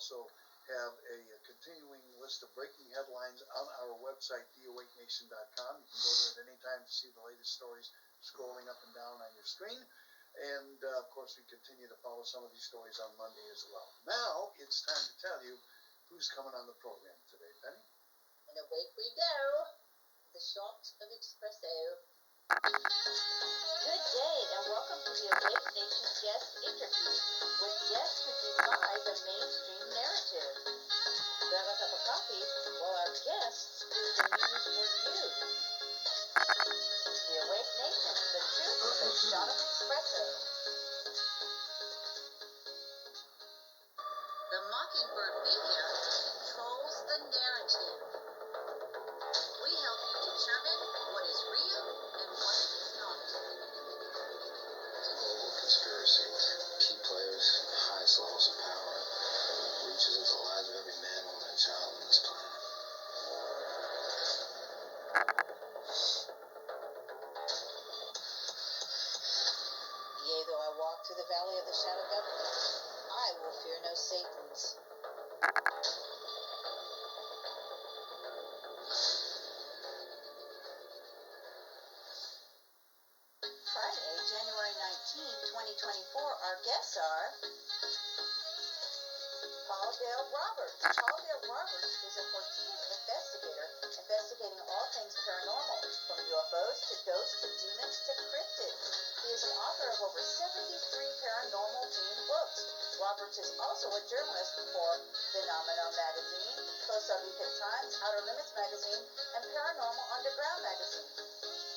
also have a continuing list of breaking headlines on our website, theawakenation.com. You can go there at any time to see the latest stories scrolling up and down on your screen. And, of course, we continue to follow some of these stories on Monday as well. Now it's time to tell you who's coming on the program today. Penny? And away we go. The shot of espresso. Good day and welcome to the Awake Nation guest interview with guests who defy the mainstream narrative. Grab a cup of coffee while our guests do the news for you. The Awake Nation, the truth of a shot of espresso. The Mockingbird Media controls the narrative. We help you determine what is real and what is not. Global conspiracy, key players, highest levels of power, reaches into the lives of every man, woman, and child on this planet. Yea, though I walk through the valley of the shadow of government, I will fear no Satans. Friday, January 19, 2024, our guests are Paul Dale Roberts. Paul Dale Roberts is a Fortean investigator investigating all things paranormal, from UFOs to ghosts to demons to cryptids. He is an author of over 73 paranormal-themed books. Roberts is also a journalist for Phenomenon Magazine, Costa Rican Times, Outer Limits Magazine, and Paranormal Underground Magazine.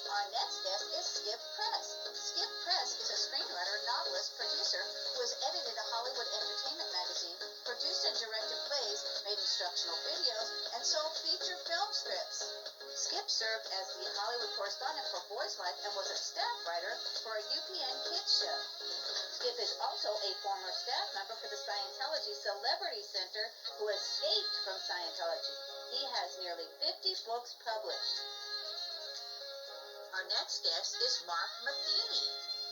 Our next guest is Skip Press. Skip Press is a screenwriter, novelist, producer who has edited a Hollywood entertainment magazine, produced and directed plays, made instructional videos, and sold feature film scripts. Skip served as the Hollywood correspondent for Boys Life and was a staff writer for a UPN kids show. Skip is also a former staff member for the Scientology Celebrity Center who escaped from Scientology. He has nearly 50 books published. Our next guest is Mark Matheny,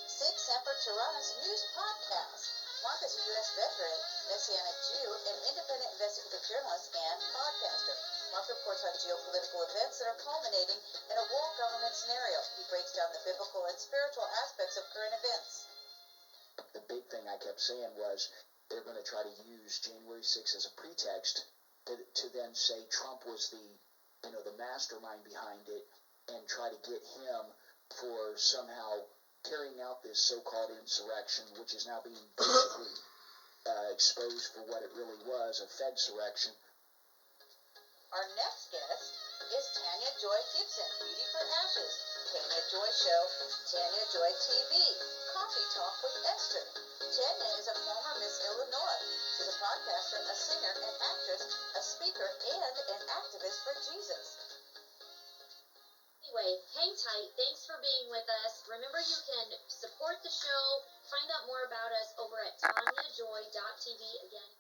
Sig Semper Tyrannis News Podcast. Mark is a U.S. veteran, Messianic Jew, and independent investigative journalist and podcaster. Mark reports on geopolitical events that are culminating in a world government scenario. He breaks down the biblical and spiritual aspects of current events. The big thing I kept saying was they're going to try to use January 6th as a pretext to then say Trump was the mastermind behind it and try to get him for somehow carrying out this so-called insurrection, which is now being basically exposed for what it really was, a Fedsurrection. Our next guest is Tanya Joy Gibson, Beauty for Ashes, Tanya Joy Show, Tanya Joy TV, Coffee Talk with Esther. Tanya is a former Miss Illinois. She's a podcaster, a singer, an actress, a speaker, and an activist for Jesus. Anyway, hang tight. Thanks for being with us. Remember, you can support the show, find out more about us over at TanyaJoy.tv again.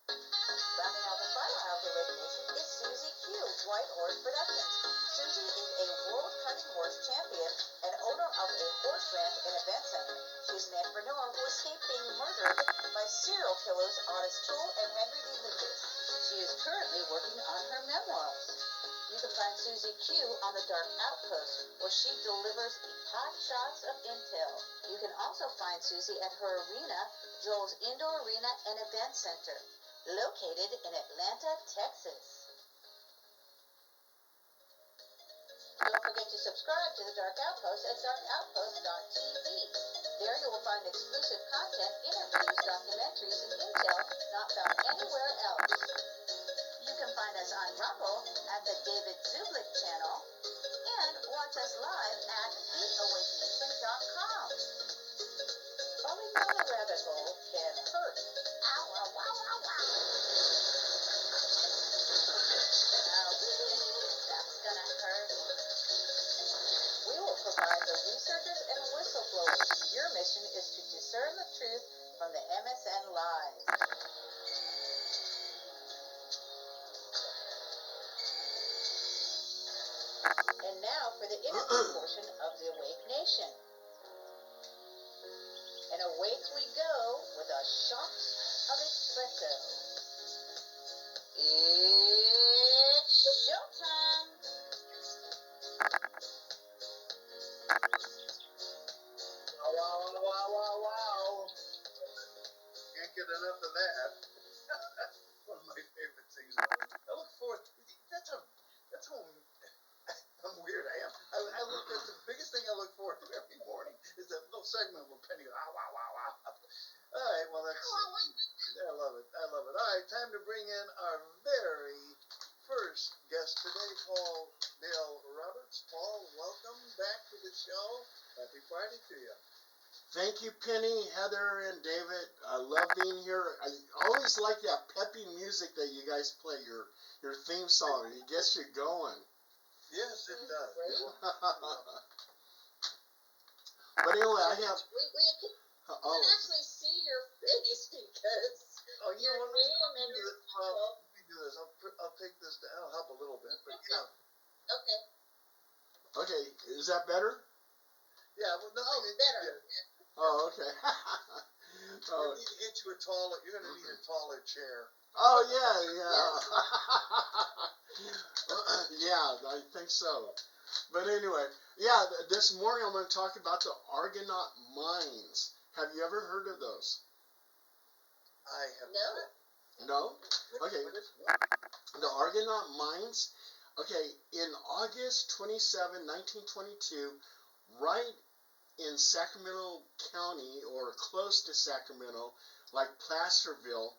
Rounding out the final hour of the Awake Nation is Susie Q, White Horse Productions. Susie is a world cutting horse champion and owner of a horse ranch and event center. She's an entrepreneur who escaped being murdered by serial killers Otis Toole and Henry D. Lucas. She is currently working on her memoirs. You can find Susie Q on the Dark Outpost, where she delivers hot shots of intel. You can also find Susie at her arena, Joel's Indoor Arena and Event Center, located in Atlanta, Texas. Don't forget to subscribe to the Dark Outpost at darkoutpost.tv. There you will find exclusive content, interviews, documentaries, and intel not found anywhere else. You can find us on Rumble at the David Zublik channel and watch us live at theawakenation.com. Falling down a rabbit hole can hurt. Ow, ow, wow, wow, wow. Ouch, that's gonna hurt. We will provide the researchers and whistleblowers. Your mission is to discern the truth from the MSN lies. And now for the interview portion of the Awake Nation. And awake we go with a shot of espresso. It's showtime. Wow. Can't get enough of that. One of my favorite things. I look forward. That's how I'm weird. I look. That's the biggest thing I look forward to every morning is that little segment when Penny goes, wow. All right. Well, that's. I love it. All right. Time to bring in our very first guest today, Paul Dale Roberts. Paul, welcome back to the show. Happy Friday to you. Thank you, Penny, Heather, and David. I love being here. I always like that peppy music that you guys play, your theme song. It gets you going. Yes, it does. But anyway, I have. We can actually see your face because Oh, you your know what? name and Let your me do this. I'll take this down. It'll help a little bit. But yeah. Okay. Okay, is that better? Yeah, well, nothing Oh, that better. you did. Oh, okay. We need to get you a taller. You're gonna need a taller chair. Oh yeah. Yeah, I think so. But anyway, yeah, this morning I'm going to talk about the Argonaut mines. Have you ever heard of those? I have No. No? Okay. What is what? The Argonaut mines. Okay, in August 27, 1922, right in Sacramento County or close to Sacramento, like Placerville,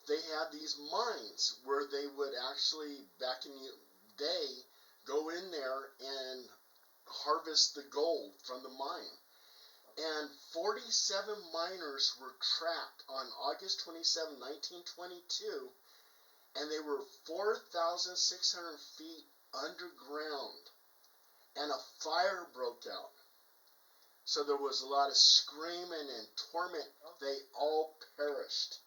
they had these mines where they would actually, back in the day, go in there and harvest the gold from the mine. And 47 miners were trapped on August 27, 1922, and they were 4,600 feet underground, and a fire broke out. So there was a lot of screaming and torment. They all perished.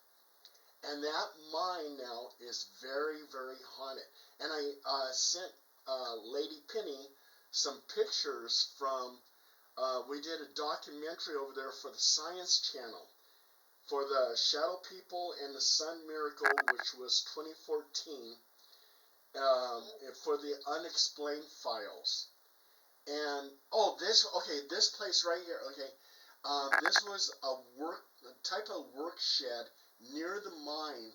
And that mine now is very, very haunted. And I sent Lady Penny some pictures from, we did a documentary over there for the Science Channel for the Shadow People and the Sun Miracle, which was 2014, for the Unexplained Files. And this place right here. Okay, this was a type of work shed near the mine,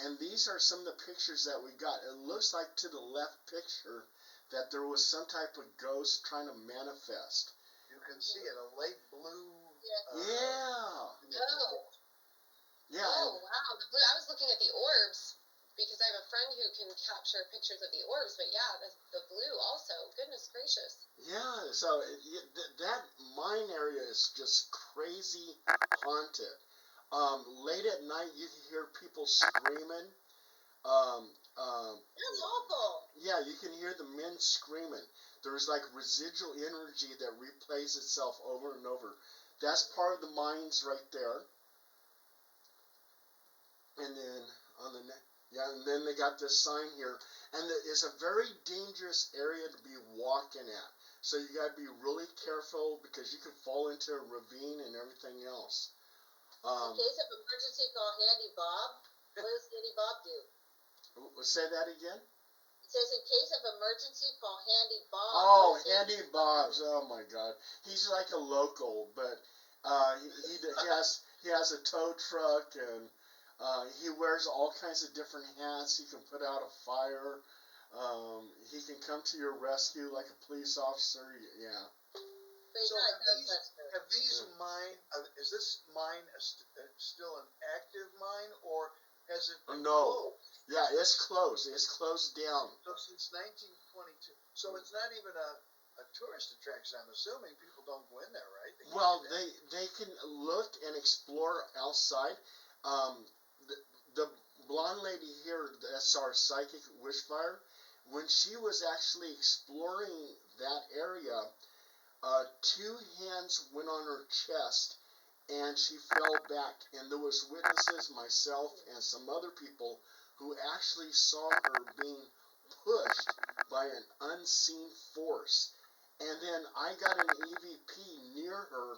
and these are some of the pictures that we got. It looks like to the left picture that there was some type of ghost trying to manifest. You can see it, a light blue. Yeah. Yeah. Oh wow, the blue. I was looking at the orbs because I have a friend who can capture pictures of the orbs. But yeah, the blue also. Goodness gracious. Yeah. So that mine area is just crazy haunted. Late at night, you can hear people screaming. That's awful. Yeah, you can hear the men screaming. There's like residual energy that replays itself over and over. That's part of the mines right there. And then and then they got this sign here, and it's a very dangerous area to be walking at. So you got to be really careful because you could fall into a ravine and everything else. In case of emergency, call Handy Bob. What does Handy Bob do? Say that again. It says in case of emergency, call Handy Bob. Oh, Handy Bob's. Oh my God, he's like a local, but he has a tow truck, and he wears all kinds of different hats. He can put out a fire. He can come to your rescue like a police officer. Yeah. But he's So not a Ghostbuster. have these mine? Is this mine still an active mine, or has it been No. closed? Yeah, it's closed. It's closed down. So since 1922, so it's not even a tourist attraction. I'm assuming people don't go in there, right? Well, they can look and explore outside. The blonde lady here, that's our psychic wishfire, when she was actually exploring that area, two hands went on her chest and she fell back, and there was witnesses, myself and some other people, who actually saw her being pushed by an unseen force. And then I got an EVP near her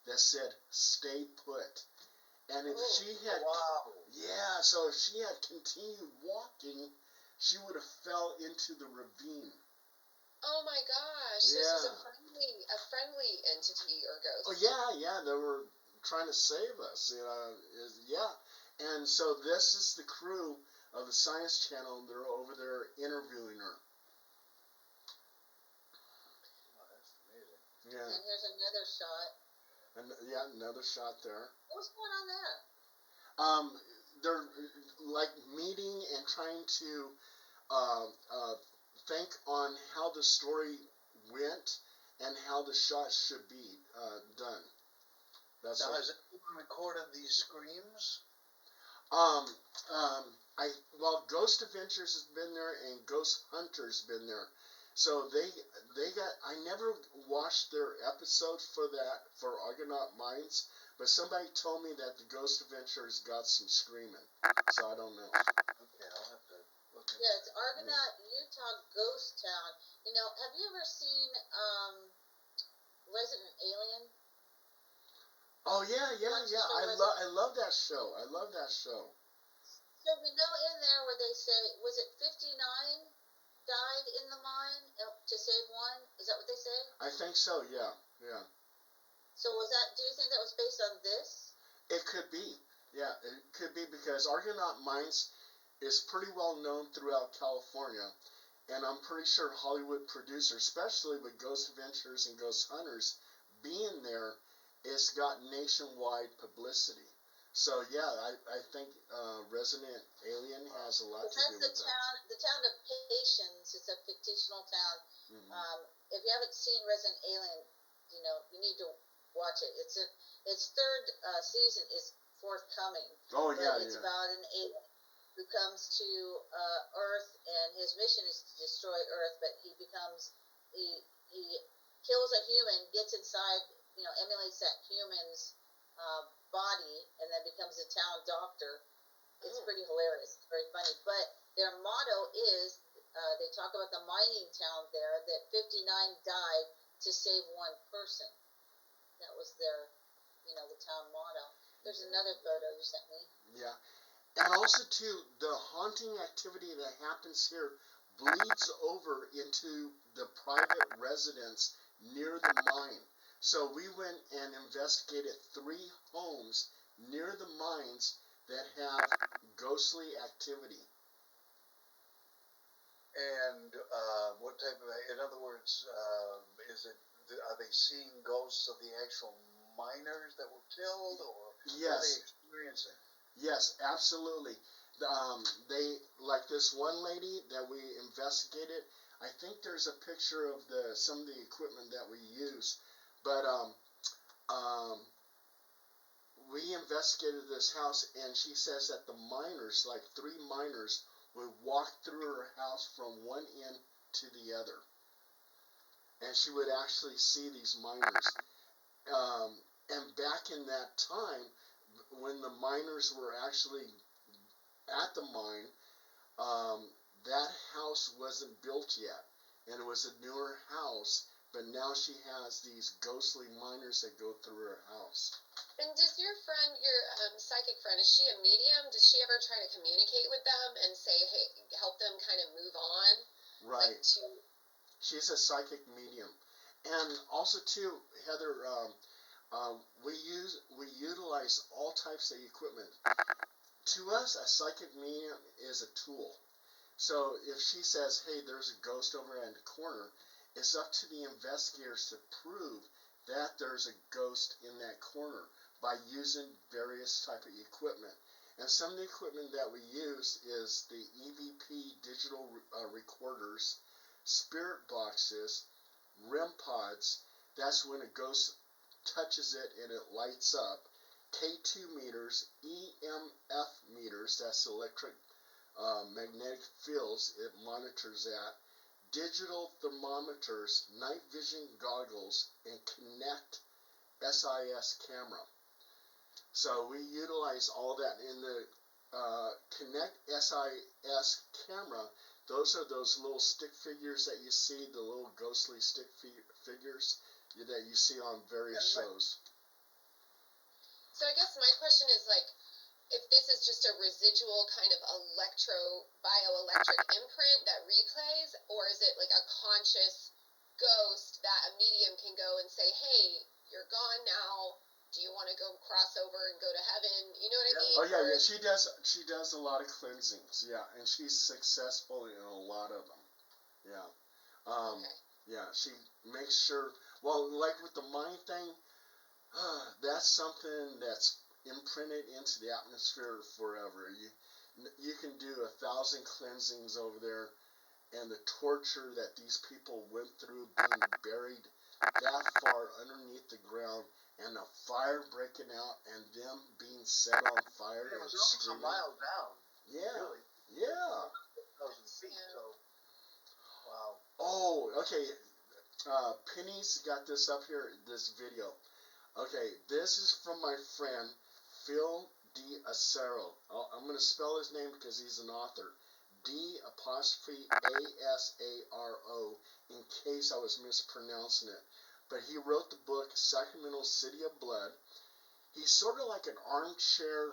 that said, "Stay put." And if Oh, she had, Wow. yeah, so if she had continued walking, she would have fell into the ravine. Oh my gosh, this is Yeah. a friendly entity or ghost. Oh yeah, they were trying to save us, yeah. And so this is the crew of the Science Channel. They're over there interviewing her. Wow, that's amazing. Yeah, and here's another shot. and yeah, another shot there. What's going on there? They're like meeting and trying to uh, uh, think on how the story went and how the shots should be done. That's Now, what, has anyone recorded these screams? um, well, Ghost Adventures has been there and Ghost Hunters been there. So they got, I never watched their episode for Argonaut Mines, but somebody told me that the Ghost Adventures got some screaming. So I don't know. Okay, I'll have to look into Yeah, it's that. Argonaut, Utah Ghost Town. You know, have you ever seen Resident Alien? Oh yeah. I love that show. I love that show. So we know in there where they say, was it 59 died in the mine to save one? Is that what they say? I think so. Yeah. So was that? Do you think that was based on this? It could be. Yeah, it could be because Argonaut Mines is pretty well known throughout California, and I'm pretty sure Hollywood producers, especially with Ghost Adventures and Ghost Hunters being there, it's got nationwide publicity. So yeah, I think Resident Alien has a lot to do That's with that. the town of Patience. It's a fictional town. Mhm. If you haven't seen Resident Alien, you know you need to watch it. Its third season is forthcoming. Oh But yeah, it's yeah. about an alien who comes to Earth, and his mission is to destroy Earth. But he kills a human, gets inside, you know, emulates that human's body, and then becomes a town doctor. It's pretty hilarious. It's very funny. But their motto is they talk about the mining town there that 59 died to save one person. That was their, you know, the town motto. There's another photo you sent me. Yeah. And also too, the haunting activity that happens here bleeds over into the private residence near the mine. So we went and investigated 3 homes near the mines that have ghostly activity. And what type of, in other words, are they seeing ghosts of the actual miners that were killed, or what are they Yes, experiencing? yes, absolutely. They like this one lady that we investigated. I think there's a picture of some of the equipment that we use, but um, we investigated this house, and she says that the miners, like 3 miners, would walk through her house from one end to the other, and she would actually see these miners. And back in that time, when the miners were actually at the mine, that house wasn't built yet, and it was a newer house. But now she has these ghostly miners that go through her house. And does your friend, your psychic friend, is she a medium? Does she ever try to communicate with them and say, hey, help them kind of move on? Right. Like to, She's a psychic medium, and also too, Heather. We utilize all types of equipment. To us, a psychic medium is a tool. So if she says, hey, there's a ghost over in the corner, it's up to the investigators to prove that there's a ghost in that corner by using various type of equipment. And some of the equipment that we use is the EVP digital recorders, spirit boxes, REM pods. That's when a ghost touches it and it lights up. K2 meters, EMF meters, that's electric magnetic fields, it monitors that. Digital thermometers, night vision goggles, and Kinect SIS camera. So we utilize all that in the Kinect SIS camera. Those are those little stick figures that you see, the little ghostly stick figures that you see on various shows. So I guess my question is like, if this is just a residual kind of bioelectric imprint that replays, or is it like a conscious ghost that a medium can go and say, hey, you're gone now. Do you want to go cross over and go to heaven? You know what I Yeah. mean? Oh yeah, Or yeah. She does a lot of cleansings. Yeah, and she's successful in a lot of them. Yeah. okay. Yeah. She makes sure. Well, like with the mind thing, that's something that's imprinted into the atmosphere forever. You can do 1,000 cleansings over there, and the torture that these people went through being buried that far underneath the ground, and the fire breaking out, and them being set on fire It and was almost a screaming. mile down, Yeah, really, yeah. 1,000 feet, Yeah. so, wow. Oh, okay. Penny's got this up here, this video. Okay, this is from my friend Phil D. Acero. I'm going to spell his name because he's an author. D'*ASARO, in case I was mispronouncing it. But he wrote the book Sacramento City of Blood. He's sort of like an armchair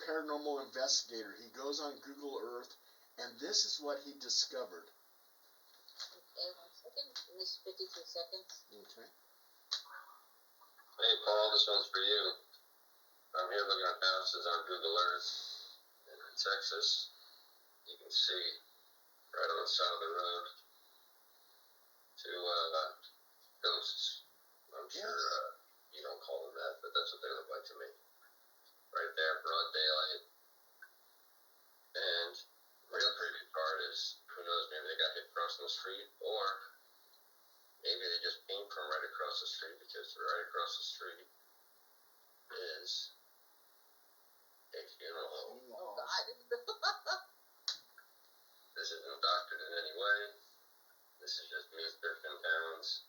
paranormal investigator. He goes on Google Earth, and this is what he discovered. Okay, 1 second. This 52 seconds. Okay. Hey Paul, this one's for you. I'm here looking at houses on Google Earth. And in Texas, you can see right on the side of the road two ghosts. I'm sure you don't call them that, but that's what they look like to me. Right there, broad daylight. And the real creepy part is, who knows, maybe they got hit crossing the street, or maybe they just came from right across the street, because right across the street is a funeral home. Oh, God. This isn't doctored in any way. This is just me surfing towns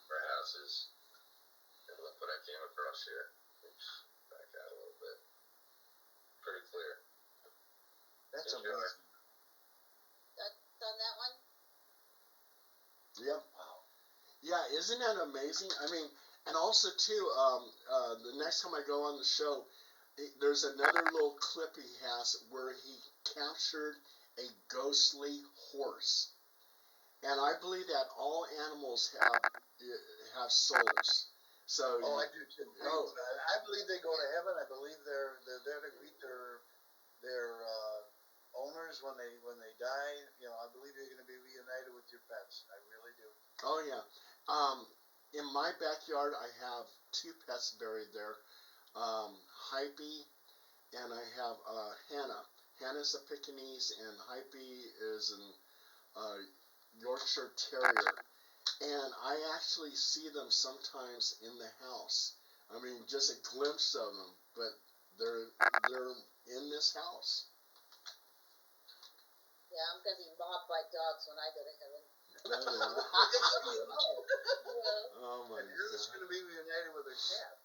for houses. And look what I came across here. Oops, back out a little bit. Pretty clear. That's Enjoy. amazing. That's on that one? Yep. Wow. Yeah, isn't that amazing? I mean, and also too, the next time I go on the show, there's another little clip he has where he captured a ghostly horse, and I believe that all animals have souls. So Oh, I do too. Oh. I believe they go to heaven. I believe they're there to greet their owners when they die. You know, I believe you're going to be reunited with your pets. I really do. Oh yeah. In my backyard, I have 2 pets buried there. Hype, and I have Hannah. Hannah's a Pekingese, and Hype is an Yorkshire Terrier. And I actually see them sometimes in the house. I mean, just a glimpse of them, but they're in this house. Yeah, I'm gonna be mobbed by dogs when I go to heaven. Oh my And Hannah's God. going to be reunited with her cat.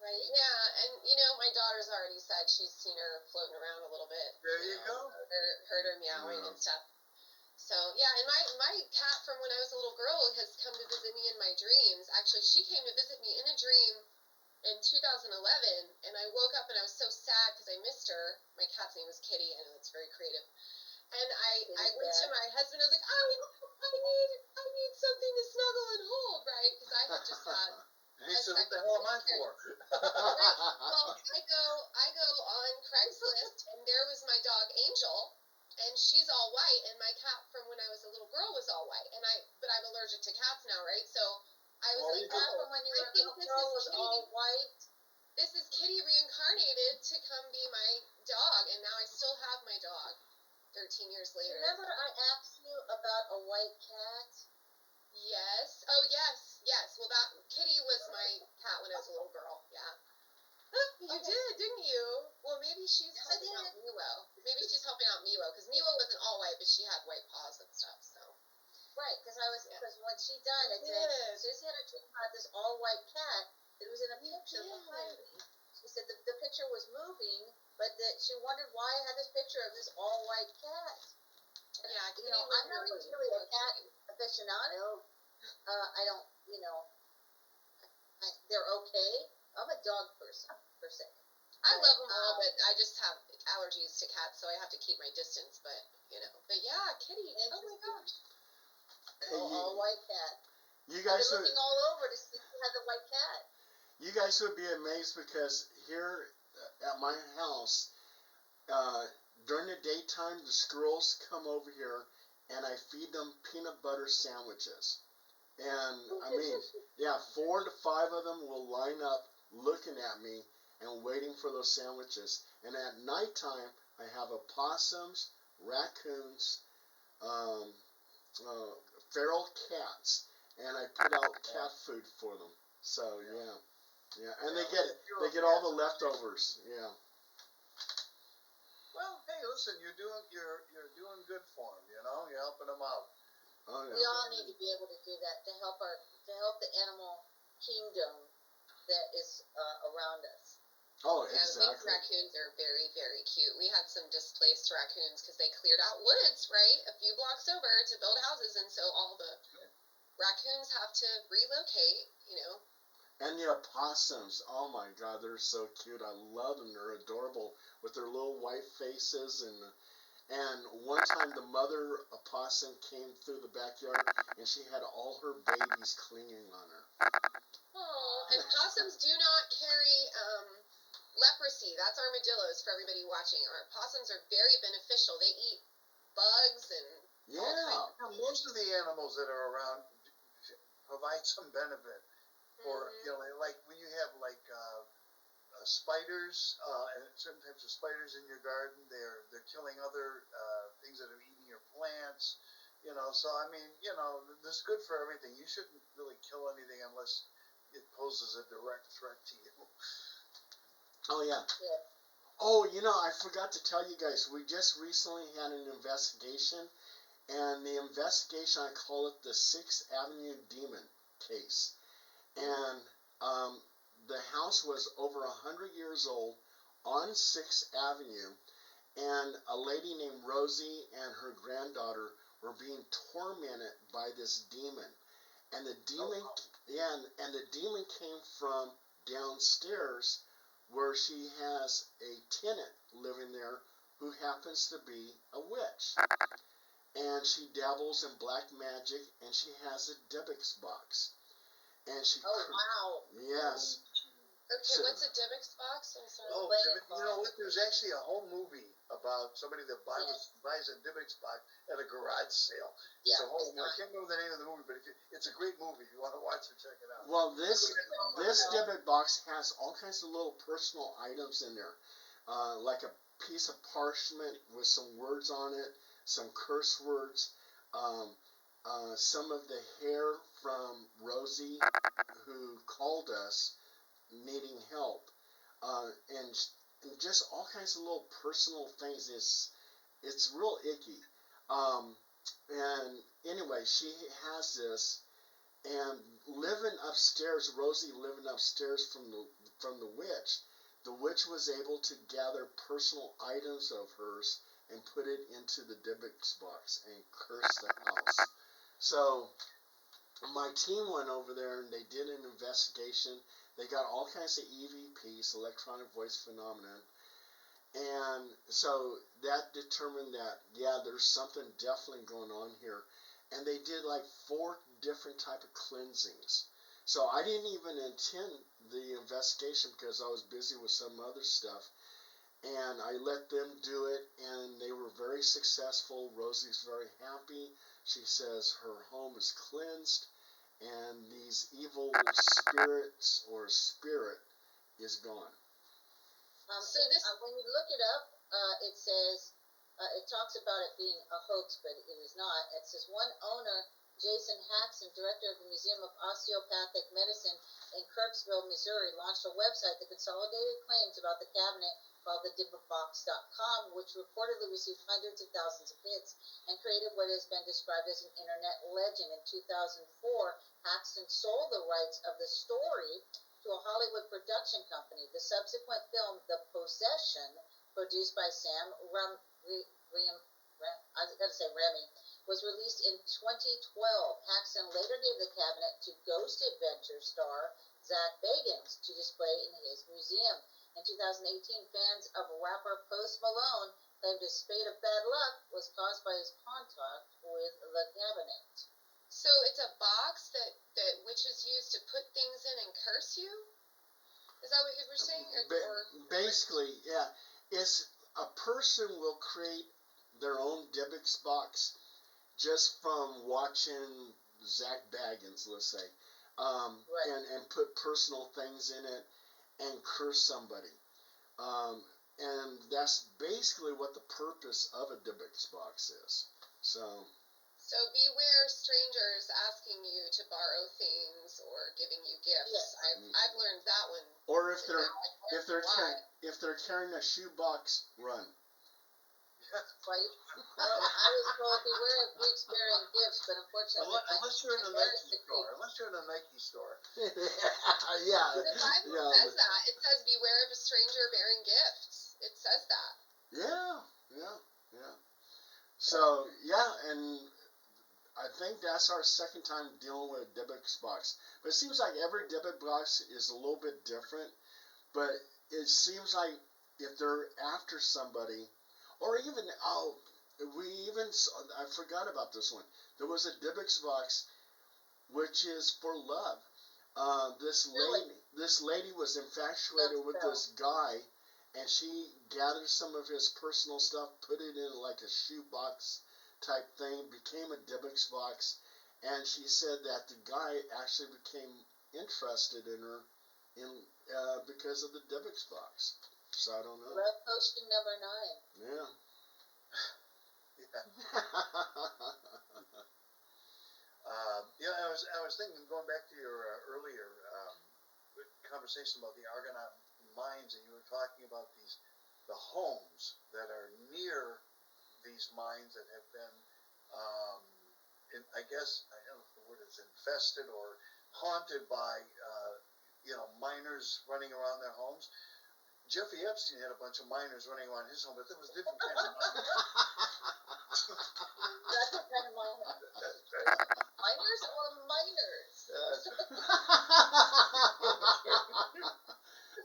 Right? Yeah, and my daughter's already said she's seen her floating around a little bit. There you go. Heard her meowing Yeah. and stuff. So yeah, and my cat from when I was a little girl has come to visit me in my dreams. Actually, she came to visit me in a dream in 2011, and I woke up and I was so sad because I missed her. My cat's name was Kitty. I know it's very creative. And I went to my husband. I was like, I need something to snuggle and hold, right? Because I had just had. And he said, "What the hell am I for?" Well, I go on Craigslist, and there was my dog Angel, and she's all white, and my cat from when I was a little girl was all white, but I'm allergic to cats now, right? So I was like, Cat from when you were a little girl was all white. This is Kitty reincarnated to come be my dog, and now I still have my dog 13 years later. Remember I asked you about a white cat? Yes. Oh, yes. Well, that Kitty was my cat when I was a little girl. Yeah. You did, didn't you? Well, maybe she's Yes, I helping out did. Miwo. Maybe she's helping out Miwo because Miwo wasn't all white, but she had white paws and stuff. So. Right, because when she died, I You said, did. Susie had a dream about this all white cat that was in a picture did. behind me. She said the picture was moving, but that she wondered why I had this picture of this all white cat. And, Yeah, Kitty was I'm not really a cat aficionado. I don't, they're okay. I'm a dog person, per se. I love them all, Um, but I just have allergies to cats, so I have to keep my distance. But but yeah, kitty. Oh my gosh. Hey, all white cat. you I've guys been would, looking all over to see who has a white cat. you guys would be amazed because here at my house, during the daytime, the squirrels come over here, and I feed them peanut butter sandwiches. And I mean, yeah, 4 to 5 of them will line up looking at me and waiting for those sandwiches. And at nighttime, I have opossums, raccoons, um, uh, feral cats, and I put out cat food for them. So yeah, and they get all the leftovers. Yeah. Well, hey, listen, you're doing good for them. You're helping them out. Oh We yeah. all need to be able to do that to help the animal kingdom that is around us. Oh, Yeah, exactly. raccoons are very, very cute. We had some displaced raccoons because they cleared out woods, right, a few blocks over to build houses, and so all the raccoons have to relocate. And the opossums, oh my God, they're so cute. I love them. They're adorable with their little white faces. And one time the mother opossum came through the backyard and she had all her babies clinging on her. Oh, and possums do not carry leprosy. That's armadillos for everybody watching. Our possums are very beneficial. They eat bugs and all kinds Yeah. of Now, most of the animals that are around provide some benefit for like when you have like spiders and certain types of spiders in your garden, they're killing other things that are eating your plants. So I mean, this is good for everything. You shouldn't really kill anything unless it poses a direct threat to you. Oh yeah. Yeah. Oh, I forgot to tell you guys. We just recently had an investigation, and the investigation, I call it the 6th Avenue Demon case. And the house was over 100 years old on 6th Avenue, and a lady named Rosie and her granddaughter were being tormented by this demon. And the demon, and the demon came from downstairs, where she has a tenant living there who happens to be a witch. And she dabbles in black magic, and she has a Dybbuk's box. And she, wow. yes. Okay, what's a Dybbuk's box? I'm sorry. Oh, you know what? There's actually a whole movie about somebody that buys a Dybbuk's box at a garage sale. It's a whole. I can't remember the name of the movie, but it's a great movie. If you want to watch it, check it out. Well, this Dybbuk box has all kinds of little personal items in there, like a piece of parchment with some words on it, some curse words, some of the hair from Rosie, who called us needing help, and just all kinds of little personal things. It's real icky. And anyway, she has this, and living upstairs, Rosie living upstairs from the witch. The witch was able to gather personal items of hers and put it into the Dybbuk's box and curse the house. So my team went over there and they did an investigation. They got all kinds of EVPs, electronic voice phenomenon, and so that determined that there's something definitely going on here. And they did like 4 different type of cleansings. So I didn't even attend the investigation because I was busy with some other stuff. And I let them do it, and they were very successful. Rosie's very happy. She says her home is cleansed, and these evil spirits or spirit is gone. So this, when you look it up, it says it talks about it being a hoax, but it is not. It says one owner, Jason Haxon, director of the Museum of Osteopathic Medicine in Kirksville, Missouri, launched a website that consolidated claims about the cabinet called the DybbukBox.com, which reportedly received hundreds of thousands of hits and created what has been described as an internet legend. In 2004, Haxton sold the rights of the story to a Hollywood production company. The subsequent film, The Possession, produced by Sam Raimi, was released in 2012. Haxton later gave the cabinet to Ghost Adventure star Zach Bagans to display in his museum. In 2018, fans of rapper Post Malone claimed his spate of bad luck was caused by his contact with the cabinet. So it's a box that witches use to put things in and curse you? Is that what you were saying? Basically, yeah. It's a person will create their own Dybbuk's box just from watching Zach Baggins, let's say, Right. and put personal things in it and curse somebody. And that's basically what the purpose of a Dybbuk's box is. So beware strangers asking you to borrow things or giving you gifts. Yes. I've learned that one. or if they're Now I if they're why. if they're carrying a shoebox, run. Right? Well, I was told beware of Greeks bearing gifts, but unfortunately, Unless you're in a Nike store. Unless you're in a Nike store. Yeah, The Bible yeah, says that. It says beware of a stranger bearing gifts. It says that. yeah. So yeah, and I think that's our second time dealing with a Dybbuk's box. But it seems like every Dybbuk box is a little bit different. But it seems like if they're after somebody, or even I forgot about this one. There was a Dybbuk's box, which is for love. This lady was infatuated with this guy, and she gathered some of his personal stuff, put it in like a shoebox type thing, became a Dybbuk's box, and she said that the guy actually became interested in her because of the Dybbuk's box. So I don't know. Love potion number 9. Yeah. Yeah. I was thinking, going back to your earlier conversation about the Argonaut mines, and you were talking about the homes that are near these mines that have been, I guess, I don't know if the word is infested or haunted by, miners running around their homes. Jeffrey Epstein had a bunch of miners running around his home, but there was different kind of miners. That's what kind of miners or miners?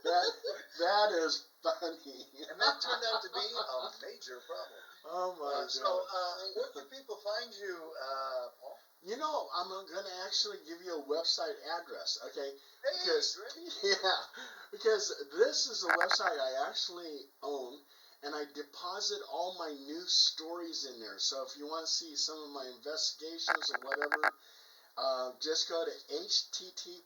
that is funny. And that turned out to be a major problem. Oh my god. So, where can people find you, Paul? You know, I'm gonna actually give you a website address, okay? Hey, Because ready? yeah, because this is a website I actually own, and I deposit all my news stories in there. So if you want to see some of my investigations or whatever, just go to http